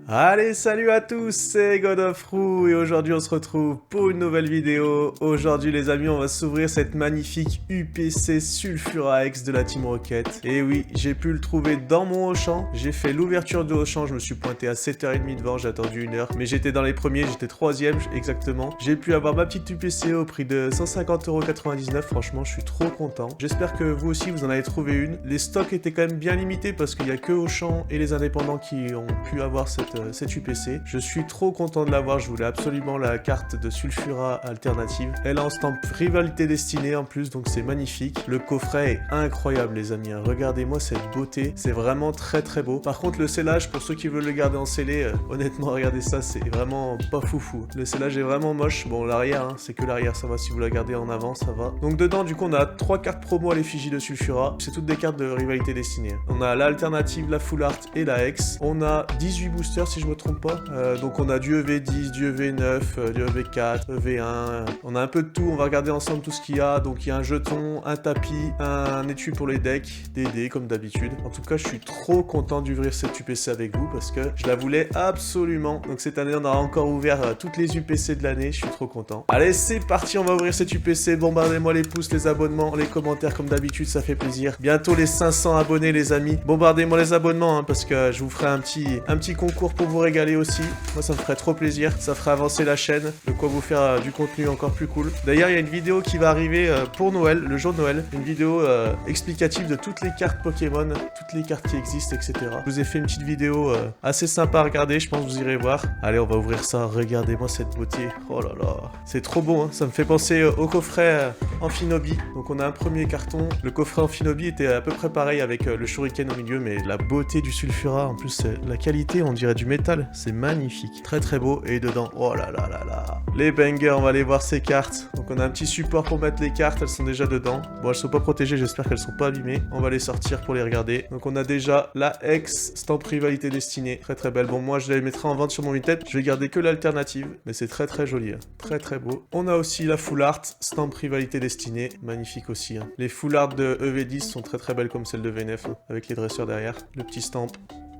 Allez, salut à tous, c'est God of Roux et aujourd'hui on se retrouve pour une nouvelle vidéo. Aujourd'hui les amis, on va s'ouvrir cette magnifique UPC Sulfura X de la Team Rocket. Et oui, j'ai pu le trouver dans mon Auchan. J'ai fait l'ouverture de Auchan, je me suis pointé à 7h30 devant, j'ai attendu 1 heure. Mais j'étais dans les premiers, j'étais 3ème exactement. J'ai pu avoir ma petite UPC au prix de 150,99€, franchement je suis trop content. J'espère que vous aussi vous en avez trouvé une. Les stocks étaient quand même bien limités parce qu'il n'y a que Auchan et les indépendants qui ont pu avoir cette UPC. Je suis trop content de l'avoir, je voulais absolument la carte de Sulfura alternative. Elle a en stamp Rivalité Destinée en plus, donc c'est magnifique. Le coffret est incroyable les amis, regardez-moi cette beauté, c'est vraiment très très beau. Par contre le scellage, pour ceux qui veulent le garder en scellé, honnêtement regardez ça, c'est vraiment pas foufou. Le scellage est vraiment moche, bon l'arrière, c'est que l'arrière, ça va, si vous la gardez en avant, ça va. Donc dedans du coup on a 3 cartes promo à l'effigie de Sulfura, c'est toutes des cartes de Rivalité Destinée. On a l'alternative, la Full Art et la X. On a 18 boosters si je me trompe pas. Donc on a du EV10, du EV9, du EV4, EV1. On a un peu de tout, on va regarder ensemble tout ce qu'il y a. Donc il y a un jeton, un tapis, un étui pour les decks, des dés comme d'habitude. En tout cas je suis trop content d'ouvrir cette UPC avec vous parce que je la voulais absolument. Donc cette année on a encore ouvert toutes les UPC de l'année, je suis trop content. Allez c'est parti, on va ouvrir cette UPC. Bombardez-moi les pouces, les abonnements, les commentaires comme d'habitude, ça fait plaisir. Bientôt les 500 abonnés les amis. Bombardez-moi les abonnements parce que je vous ferai un petit concours pour vous régaler aussi. Moi ça me ferait trop plaisir, ça ferait avancer la chaîne, de quoi vous faire du contenu encore plus cool. D'ailleurs il y a une vidéo qui va arriver pour Noël, le jour de Noël, une vidéo explicative de toutes les cartes Pokémon, toutes les cartes qui existent, etc. Je vous ai fait une petite vidéo assez sympa à regarder, je pense que vous irez voir. Allez on va ouvrir ça, regardez-moi cette beauté, oh là là, c'est trop beau, ça me fait penser au coffret Amphinobi. Donc on a un premier carton, le coffret Amphinobi était à peu près pareil avec le Shuriken au milieu, mais la beauté du Sulfura, en plus la qualité on dirait du métal, c'est magnifique, très très beau. Et dedans, oh là là là là, les bangers, on va aller voir ces cartes. Donc on a un petit support pour mettre les cartes, elles sont déjà dedans. Bon elles sont pas protégées, j'espère qu'elles sont pas abîmées. On va les sortir pour les regarder. Donc on a déjà la X, stamp Rivalité Destinée, très très belle. Bon moi je la mettrai en vente sur mon Vinted, je vais garder que l'alternative, mais c'est très très joli, très très beau. On a aussi la Full Art, stamp Rivalité Destinée, magnifique aussi. Les Full Art de EV10 sont très très belles comme celle de V9, avec les dresseurs derrière, le petit stamp.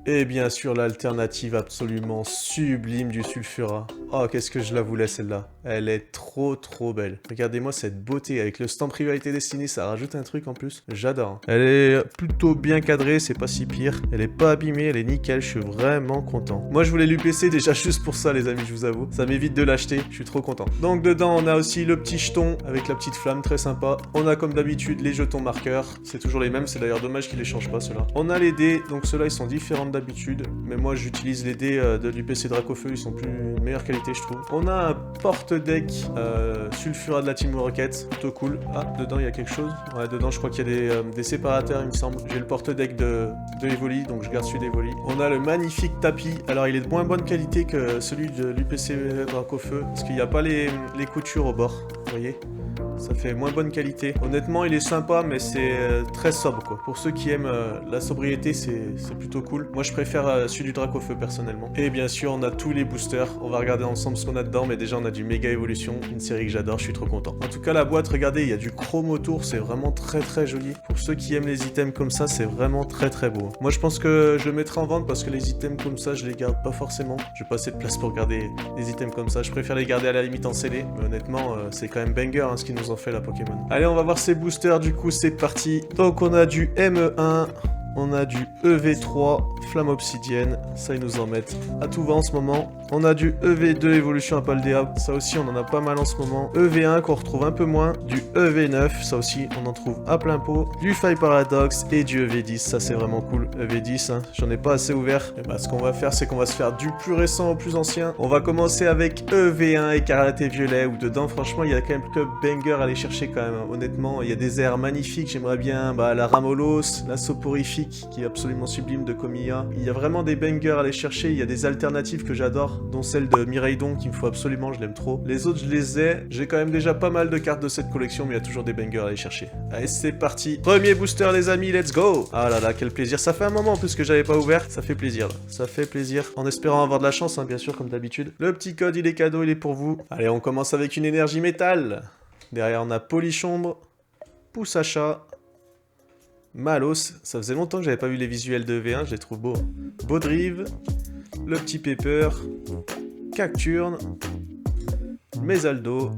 Et bien sûr l'alternative absolument sublime du Sulfura. Oh qu'est-ce que je la voulais celle-là. Elle est trop trop belle. Regardez-moi cette beauté avec le stamp Rivalité Destinée, ça rajoute un truc en plus. J'adore. Elle est plutôt bien cadrée, c'est pas si pire. Elle est pas abîmée, elle est nickel, je suis vraiment content. Moi je voulais l'UPC déjà juste pour ça les amis, je vous avoue. Ça m'évite de l'acheter, je suis trop content. Donc dedans on a aussi le petit jeton avec la petite flamme, très sympa. On a comme d'habitude les jetons marqueurs, c'est toujours les mêmes, c'est d'ailleurs dommage qu'ils les changent pas ceux-là. On a les dés, donc ceux-là ils sont différents d'habitude, mais moi j'utilise les dés de l'UPC Dracofeu, ils sont plus meilleure qualité je trouve. On a un porte-deck Sulfura de la Team Rocket, plutôt cool. Ah, dedans il y a quelque chose. Ouais, dedans je crois qu'il y a des séparateurs il me semble. J'ai le porte-deck de Evoli, donc je garde celui d'Evoli. On a le magnifique tapis, alors il est de moins bonne qualité que celui de l'UPC Dracofeu, parce qu'il n'y a pas les coutures au bord, vous voyez. Ça fait moins bonne qualité. Honnêtement, il est sympa, mais c'est très sobre, quoi. Pour ceux qui aiment la sobriété, c'est plutôt cool. Moi, je préfère celui du Dracofeu, personnellement. Et bien sûr, on a tous les boosters. On va regarder ensemble ce qu'on a dedans, mais déjà, on a du Méga Évolution, une série que j'adore, je suis trop content. En tout cas, la boîte, regardez, il y a du chrome autour, c'est vraiment très très joli. Pour ceux qui aiment les items comme ça, c'est vraiment très très beau. Moi, je pense que je le mettrai en vente parce que les items comme ça, je les garde pas forcément. J'ai pas assez de place pour garder des items comme ça. Je préfère les garder à la limite en scellé, mais honnêtement, c'est quand même banger ce qu'ils nous ont fait la Pokémon. Allez, on va voir ces boosters, du coup, c'est parti. Donc, on a du ME1, on a du EV3, Flamme Obsidienne, ça ils nous en mettent à tout va en ce moment. On a du EV2 Évolution Apaldea, ça aussi on en a pas mal en ce moment. EV1 qu'on retrouve un peu moins, du EV9, ça aussi on en trouve à plein pot. Du Fire Paradox et du EV10, ça c'est vraiment cool. EV10, j'en ai pas assez ouvert. Et bah ce qu'on va faire c'est qu'on va se faire du plus récent au plus ancien. On va commencer avec EV1 Écarlate et Violet, où dedans franchement il y a quand même quelques bangers à aller chercher quand même. Honnêtement, il y a des airs magnifiques, j'aimerais bien la Ramolos, la Soporifique qui est absolument sublime de Komiya. Il y a vraiment des bangers à aller chercher, il y a des alternatives que j'adore, dont celle de Miraidon qu'il me faut absolument, je l'aime trop. Les autres je les ai, j'ai quand même déjà pas mal de cartes de cette collection, mais il y a toujours des bangers à aller chercher. Allez c'est parti, premier booster les amis, let's go. Ah là là, quel plaisir, ça fait un moment en plus que j'avais pas ouvert, ça fait plaisir là. Ça fait plaisir, en espérant avoir de la chance bien sûr comme d'habitude. Le petit code il est cadeau, il est pour vous. Allez on commence avec une énergie métal. Derrière on a Polychombre, Poussacha, Malos, ça faisait longtemps que j'avais pas vu les visuels de V1, je les trouve beaux. Baudrive, le petit Pepper, Cacturne, Mesaldo,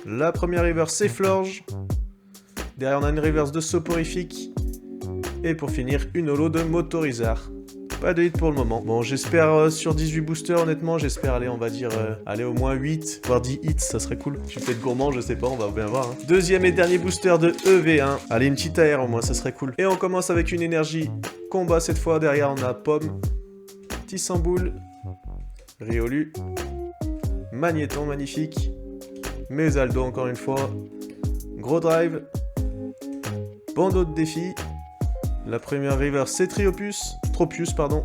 la première reverse c'est Florge, derrière on a une reverse de Soporifique, et pour finir une holo de Motorizard. Pas de hit pour le moment. Bon, j'espère sur 18 boosters, honnêtement, j'espère aller, on va dire, aller au moins 8, voire 10 hits, ça serait cool. Je suis peut-être gourmand, je sais pas, on va bien voir. Hein. Deuxième et dernier booster de EV1. Allez, une petite AR au moins, ça serait cool. Et on commence avec une énergie combat cette fois. Derrière, on a Pomme, Tissamboule, Riolu, Magnéton, magnifique, Mesaldo encore une fois, Gros Drive, Bandeau de défi. La première reverse c'est Tropius, pardon.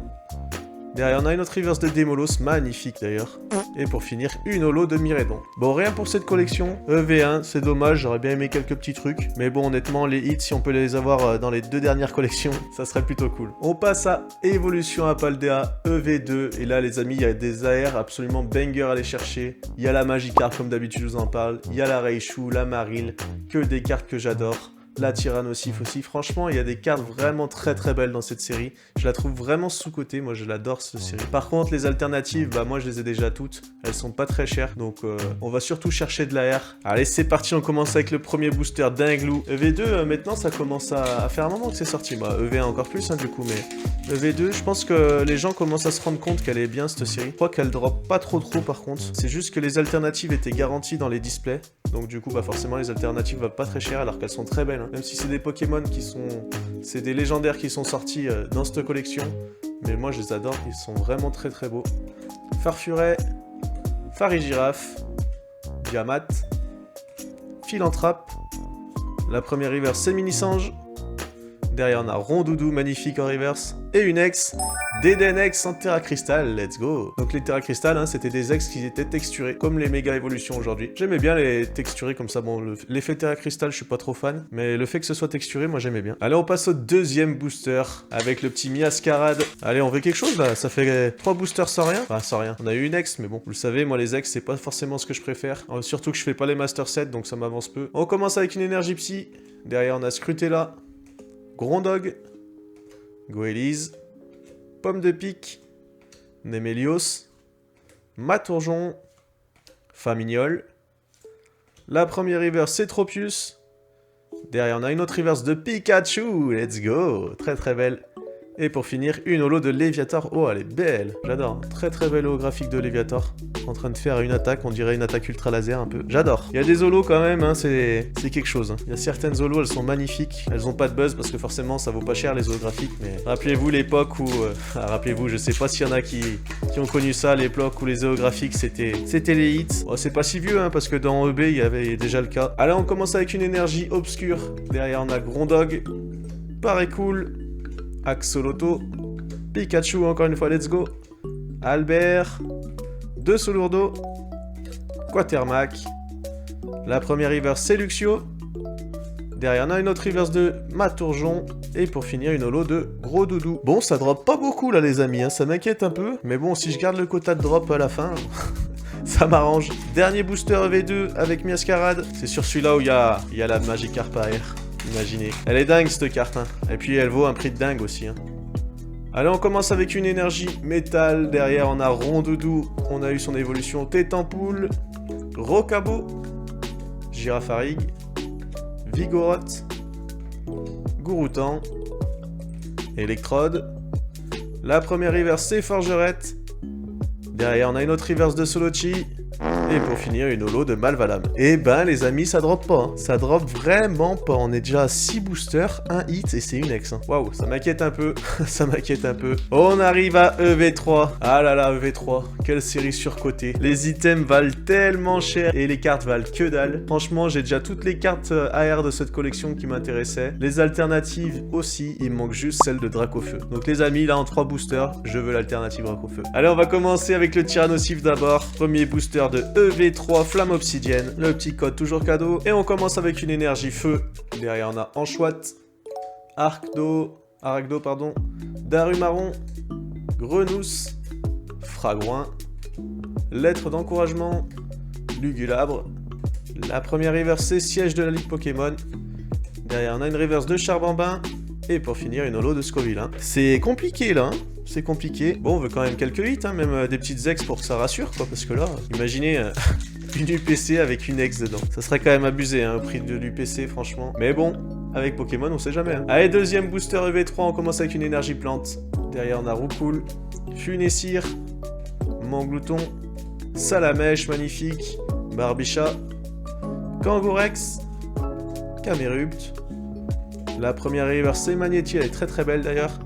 Derrière on a une autre reverse de Démolos, magnifique d'ailleurs. Et pour finir, une holo de Miredon. Bon, rien pour cette collection. EV1, c'est dommage, j'aurais bien aimé quelques petits trucs. Mais bon, honnêtement, les hits, si on peut les avoir dans les 2 dernières collections, ça serait plutôt cool. On passe à Évolution à Paldea, EV2. Et là, les amis, il y a des AR absolument banger à aller chercher. Il y a la Magikarp, comme d'habitude, je vous en parle. Il y a la Raichu, la Marill, que des cartes que j'adore. La Tyrannosif aussi, franchement il y a des cartes vraiment très belles dans cette série. Je la trouve vraiment sous-cotée, moi je l'adore cette série. Par contre les alternatives, bah moi je les ai déjà toutes, elles sont pas très chères. Donc on va surtout chercher de la R. Allez c'est parti, on commence avec le premier booster Dinglou. EV2 maintenant ça commence à faire un moment que c'est sorti. Bah EV1 encore plus hein, du coup, mais EV2 je pense que les gens commencent à se rendre compte qu'elle est bien cette série. Je crois qu'elle drop pas trop par contre. C'est juste que les alternatives étaient garanties dans les displays. Donc du coup bah forcément les alternatives valent pas très cher alors qu'elles sont très belles. Même si c'est des Pokémon qui sont... C'est des légendaires qui sont sortis dans cette collection. Mais moi je les adore, ils sont vraiment très beaux. Farfuret, Farigiraf, Diamat, Philanthrape. La première reverse c'est Mini-Sange. Derrière on a Rondoudou, magnifique en reverse. Et une ex, Dédénex en Terra Crystal, let's go. Donc les Terra Crystal, hein, c'était des ex qui étaient texturés, comme les méga évolutions aujourd'hui. J'aimais bien les texturer comme ça, bon, l'effet Terra Crystal, je suis pas trop fan, mais le fait que ce soit texturé, moi j'aimais bien. Allez, on passe au deuxième booster, avec le petit Miascarade. Allez, on veut quelque chose là, ça fait 3 boosters sans rien. Enfin, sans rien, on a eu une ex, mais bon, vous le savez, moi les ex, c'est pas forcément ce que je préfère. Surtout que je fais pas les Master Set, donc ça m'avance peu. On commence avec une énergie psy, derrière on a Scrutella, Grondog, Goélise, Pomme de Pique, Némélios, Matourjon, Famignol. La première reverse c'est Tropius. Derrière on a une autre reverse de Pikachu, let's go, très belle. Et pour finir, une holo de Léviator. Oh, elle est belle, j'adore. Très belle holographique de Léviator. En train de faire une attaque, on dirait une attaque ultra laser un peu. J'adore. Il y a des holos quand même, hein, c'est quelque chose. Hein. Il y a certaines holos, elles sont magnifiques. Elles ont pas de buzz parce que forcément ça vaut pas cher les holographiques. Mais rappelez-vous l'époque où... rappelez-vous, je sais pas s'il y en a qui ont connu ça, l'époque où les holographiques c'était les hits. Oh, c'est pas si vieux, hein, parce que dans EB il y avait déjà le cas. Allez, on commence avec une énergie obscure. Derrière on a Grondog, Parécool, Axoloto, Pikachu encore une fois, let's go, Albert, De Solourdo, Quatermac, la première reverse c'est Luxio, derrière on a une autre reverse de Matourjon, et pour finir une holo de Gros Doudou. Bon, ça drop pas beaucoup là les amis, hein, ça m'inquiète un peu, mais bon, si je garde le quota de drop à la fin... ça m'arrange. Dernier booster EV2 avec Miascarade. C'est sur celui-là où il y a la Magikarp AR. Imaginez. Elle est dingue cette carte, hein. Et puis elle vaut un prix de dingue aussi, hein. Allez, on commence avec une énergie métal. Derrière, on a Rondoudou. On a eu son évolution Tétampoule, Rocabo, Girafarig, Vigoroth, Gouroutan, Electrode. La première reverse, c'est Forgerette. Derrière, on a une autre reverse de Solochi. Et pour finir, une holo de Malvalam. Et ben les amis, ça drop pas. Hein. Ça drop vraiment pas. On est déjà à 6 boosters, 1 hit et c'est une ex. Hein. Waouh, ça m'inquiète un peu. Ça m'inquiète un peu. On arrive à EV3. Ah là là, EV3. Quelle série surcotée. Les items valent tellement cher et les cartes valent que dalle. Franchement, j'ai déjà toutes les cartes AR de cette collection qui m'intéressaient. Les alternatives aussi. Il me manque juste celle de Dracofeu. Donc les amis, là en 3 boosters, je veux l'alternative Dracofeu. Allez, on va commencer avec le Tyrannosif d'abord. Premier booster de EV3 Flamme Obsidienne, le petit code toujours cadeau, et on commence avec une énergie feu. Derrière on a Anchouette, Aragdo, Darumaron, Grenousse, Fragouin, Lettre d'encouragement, Lugulabre. La première reverse c'est Siège de la Ligue Pokémon. Derrière on a une reverse de Charbambin, et pour finir une holo de Scoville. Hein. C'est compliqué là, hein. c'est compliqué. Bon, on veut quand même quelques hits, hein, même des petites ex pour que ça rassure, quoi, parce que là, imaginez une UPC avec une ex dedans. Ça serait quand même abusé, hein, au prix de l'UPC, franchement. Mais bon, avec Pokémon, on sait jamais. Hein. Allez, deuxième booster EV3, on commence avec une énergie plante. Derrière, on a Roucoule, Funessir, Manglouton, Salamèche, magnifique, Barbicha, Kangourex, Camerupt. La première reverse, c'est Magnéti, elle est très très belle d'ailleurs.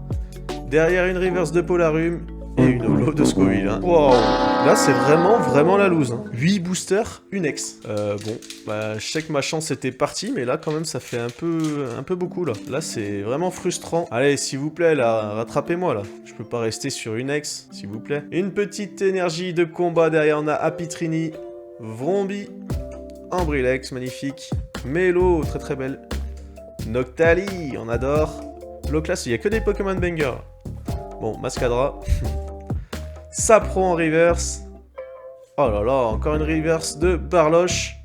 Derrière, une reverse de Polarum et une holo de Scoville. Hein. Wow. Là, c'est vraiment la loose. Hein. 8 boosters, une ex. Bon, bah, je sais que ma chance était partie, mais là, quand même, ça fait un peu beaucoup, là. Là, c'est vraiment frustrant. Allez, s'il vous plaît, là, rattrapez-moi, là. Je peux pas rester sur une ex, s'il vous plaît. Une petite énergie de combat. Derrière, on a Apitrini, Vrombi, Ambrilex, magnifique. Melo, très très belle. Noctali, on adore. Loclas, il y a que des Pokémon banger. Bon, Mascadra. Sapro en reverse. Oh là là, encore une reverse de Barloche.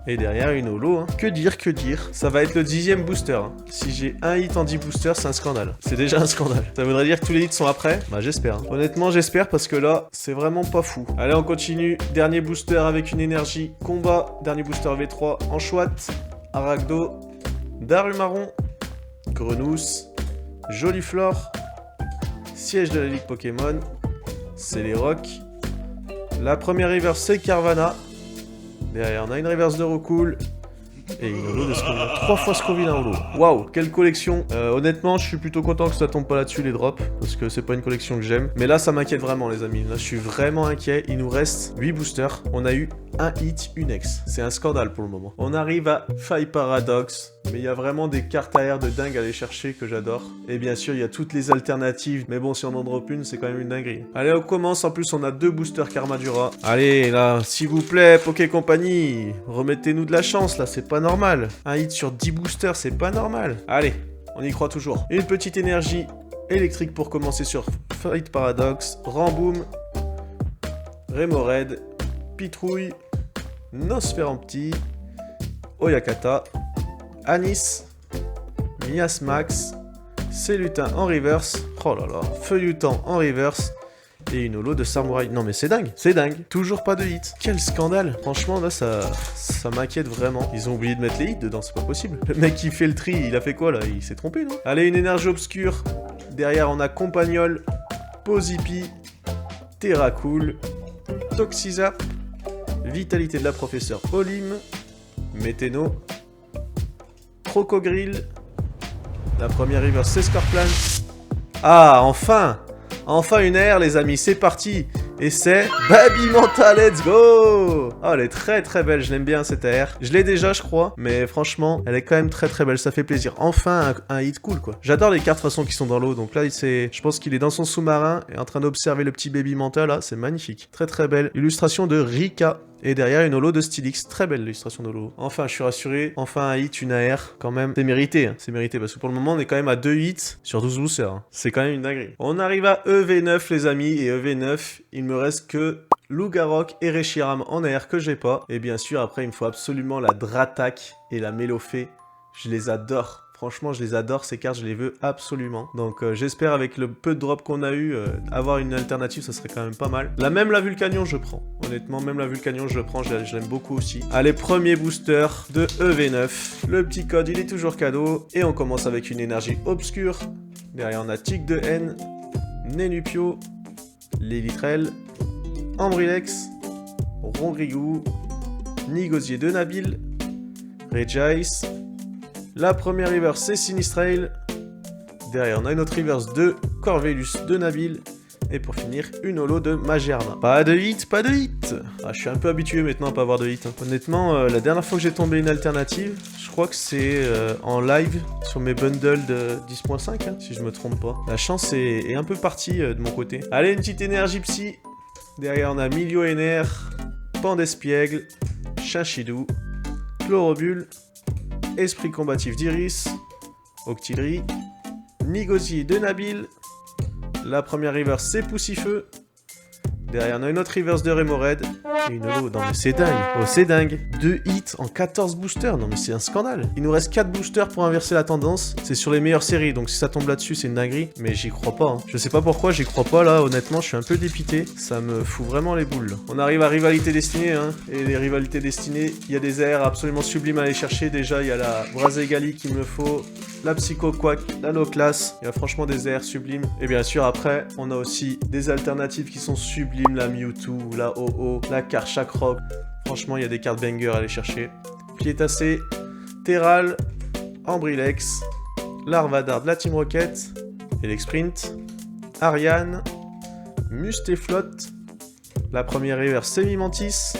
Et derrière, une holo. Hein. Que dire. Ça va être le 10e booster. Hein. Si j'ai un hit en 10 boosters, c'est un scandale. C'est déjà un scandale. Ça voudrait dire que tous les hits sont après? Bah, j'espère. Hein. Honnêtement, j'espère parce que là, c'est vraiment pas fou. Allez, on continue. Dernier booster avec une énergie combat. Dernier booster V3 en Chouette. Aragdo. Darumaron. Grenousse. Joliflore. Siège de la Ligue Pokémon. C'est les rocks. La première reverse, c'est Carvana. Derrière, on a une reverse de Roucoule. Et une holo de Scoville. 3 fois Scoville en holo. Waouh, quelle collection. Honnêtement, je suis plutôt content que ça tombe pas là-dessus, les drops. Parce que c'est pas une collection que j'aime. Mais là, ça m'inquiète vraiment, les amis. Là, je suis vraiment inquiet. Il nous reste 8 boosters. On a eu un hit, une ex. C'est un scandale pour le moment. On arrive à Faille Paradox. Mais il y a vraiment des cartes AR de dingue à aller chercher que j'adore. Et bien sûr, il y a toutes les alternatives. Mais bon, si on en drop une, c'est quand même une dinguerie. Allez, on commence. En plus, on a 2 boosters Karmadura. Allez, là, s'il vous plaît, Poké Company, remettez-nous de la chance, là, c'est pas normal. Un hit sur 10 boosters, c'est pas normal. Allez, on y croit toujours. Une petite énergie électrique pour commencer sur Fight Paradox. Ramboom, Remoraid, Pitrouille, Nosferempty, Oyakata, Anis, Miasmax, Célutin en reverse, oh là là, Feuillutant en reverse, et une holo de Samouraï. Non mais c'est dingue, toujours pas de hit. Quel scandale, franchement là ça m'inquiète vraiment. Ils ont oublié de mettre les hits dedans, c'est pas possible. Le mec qui fait le tri, il a fait quoi là? Il s'est trompé non? Allez, une énergie obscure, derrière on a Compagnol, Pozipi, Terracool, Toxizap, Vitalité de la professeure Olim, Météno, Crocogrill. La première river, c'est Scorplan. Ah, enfin une air, les amis, c'est parti. Et c'est Babymanta, let's go. Oh, elle est très très belle, je l'aime bien cette air. Je l'ai déjà, je crois, mais franchement, elle est quand même très très belle, ça fait plaisir. Enfin, un hit cool, quoi. J'adore les cartes, de toute façon, qui sont dans l'eau. Donc là, je pense qu'il est dans son sous-marin et en train d'observer le petit Babymanta, là. C'est magnifique. Très très belle. Illustration de Rika. Et derrière, une holo de Stylix. Très belle l'illustration d'holo. Enfin, je suis rassuré. Enfin, un hit, une AR. Quand même, c'est mérité. Hein. C'est mérité. Parce que pour le moment, on est quand même à 2 hits sur 12 boosters. Hein. C'est quand même une dinguerie. On arrive à EV9, les amis. Et EV9, il me reste que Lougarok et Reshiram en AR que j'ai pas. Et bien sûr, après, il me faut absolument la Dratak et la Mélofée. Je les adore. Franchement, je les adore, ces cartes, je les veux absolument. Donc j'espère avec le peu de drop qu'on a eu, avoir une alternative, ça serait quand même pas mal. Là, même la Vulcanion, je prends. Honnêtement, même la Vulcanion, je prends, je l'aime beaucoup aussi. Allez, premier booster de EV9. Le petit code, il est toujours cadeau. Et on commence avec une énergie obscure. Derrière, on a Tic de Haine, Nenupio, Lilitrel, Ambrilex, Rongrigou, Nigosier de Nabil, Regice. La première reverse, c'est Sinistrail. Derrière, on a une autre reverse de Corvelus de Nabil. Et pour finir, une holo de Magerna. Pas de hit, pas de hit. Ah, je suis un peu habitué maintenant à pas avoir de hit. Hein. Honnêtement, la dernière fois que j'ai tombé une alternative, je crois que c'est en live sur mes bundles de 10.5, hein, si je me trompe pas. La chance est un peu partie de mon côté. Allez, une petite énergie psy. Derrière, on a Millionaire, Pandespiègle, Chinchidou, Chlorobule, Esprit combatif d'Iris, Octillerie, Nigosier de Nabil. La première river, c'est Poussifeu. Derrière, on a une autre reverse de Remoraid. Et une holo. Non mais c'est dingue. Oh, c'est dingue. 2 hits en 14 boosters. Non mais c'est un scandale. Il nous reste 4 boosters pour inverser la tendance. C'est sur les meilleures séries. Donc si ça tombe là-dessus, c'est une dinguerie. Mais j'y crois pas. Hein. Je sais pas pourquoi, j'y crois pas là. Honnêtement, je suis un peu dépité. Ça me fout vraiment les boules. On arrive à Rivalité Destinée. Hein. Et les Rivalités Destinées, il y a des airs absolument sublimes à aller chercher. Déjà, il y a la Brazegali qu'il me faut. La Psycho Quack, la No Class, il y a franchement des airs sublimes. Et bien sûr, après, on a aussi des alternatives qui sont sublimes, la Mewtwo, la OO, la Karchak Rock. Franchement, il y a des cartes banger à aller chercher. Piétassé, Terral, Ambrilex, Larvadar de la Team Rocket, Elexprint, Ariane, Musteflot, la première river c'est Mimantis,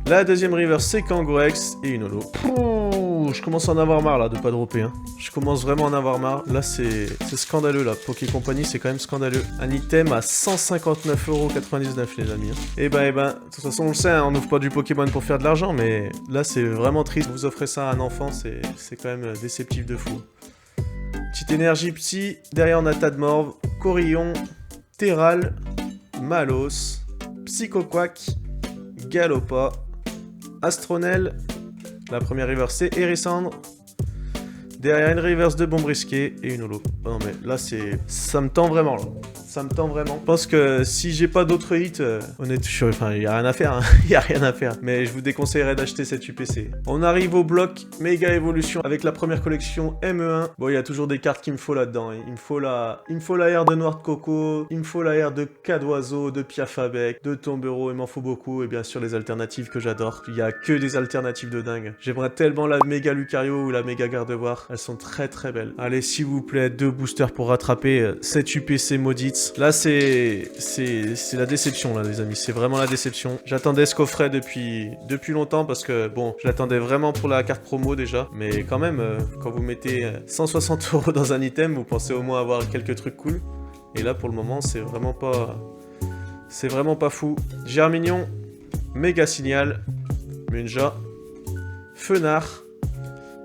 la deuxième river c'est Kangourex et une holo. Je commence à en avoir marre là de pas dropper. Hein. Je commence vraiment à en avoir marre. Là c'est scandaleux là. Poké Company c'est quand même scandaleux. Un item à 159,99€ les amis. Hein. Et ben, de toute façon on le sait, hein, on n'ouvre pas du Pokémon pour faire de l'argent, mais là c'est vraiment triste. Vous offrez ça à un enfant, c'est quand même déceptif de fou. Petite énergie psy. Derrière on a Tadmorve, Corillon, Terral, Malos, Psychoquack, Galopa, Astronel. La première reverse c'est Hérissandre. Derrière une reverse de Bombrisqué et une holo. Oh non mais là c'est... Ça me tend vraiment là. Ça me tend vraiment. Je pense que si j'ai pas d'autres hits, honnêtement, enfin il y a rien à faire. Hein. Il y a rien à faire. Mais je vous déconseillerais d'acheter cette UPC. On arrive au bloc Méga Évolution avec la première collection ME1. Bon il y a toujours des cartes qu'il me faut là-dedans. Il me faut la aire de Noir de Coco. Il me faut la aire de Cadoiseau, de Piafabec, de Tombereau. Il m'en faut beaucoup. Et bien sûr les alternatives que j'adore. Il y a que des alternatives de dingue. J'aimerais tellement la Méga Lucario ou la Méga Gardevoir. Elles sont très très belles. Allez s'il vous plaît, 2 boosters pour rattraper cette UPC maudite. Là c'est la déception là les amis, c'est vraiment la déception. J'attendais ce coffret depuis longtemps parce que bon, je l'attendais vraiment pour la carte promo déjà, mais quand même quand vous mettez 160€ dans un item, vous pensez au moins avoir quelques trucs cool. Et là pour le moment c'est vraiment pas fou. Germignon, Méga Signal, Munja, Fenard,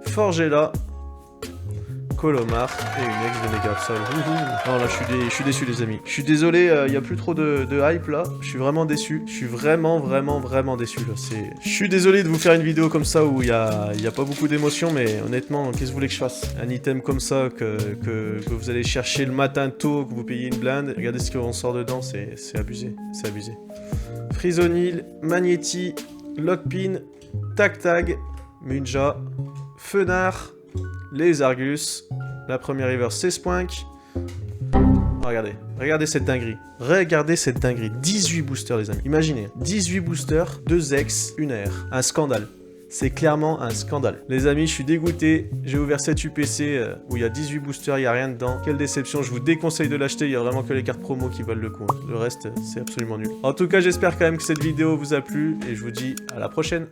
Forgella, Colomar et une ex de Megapsol. Non là je suis déçu les amis. Je suis désolé, il n'y a plus trop de hype là. Je suis vraiment déçu. Je suis vraiment déçu là. Je suis désolé de vous faire une vidéo comme ça où il y a pas beaucoup d'émotions, mais honnêtement, qu'est-ce que vous voulez que je fasse? Un item comme ça que vous allez chercher le matin tôt, que vous payez une blinde. Regardez ce qu'on sort dedans, c'est abusé. C'est abusé. Frisonil, Magnéti, Lockpin, Tag, Munja, Fenard, les Argus, la première river c'est Spoink. Oh, regardez cette dinguerie. Regardez cette dinguerie. 18 boosters les amis. Imaginez, 18 boosters, 2 ex, une air. Un scandale. C'est clairement un scandale. Les amis, je suis dégoûté. J'ai ouvert cette UPC où il y a 18 boosters, il n'y a rien dedans. Quelle déception, je vous déconseille de l'acheter. Il n'y a vraiment que les cartes promo qui valent le coup. Le reste, c'est absolument nul. En tout cas, j'espère quand même que cette vidéo vous a plu et je vous dis à la prochaine.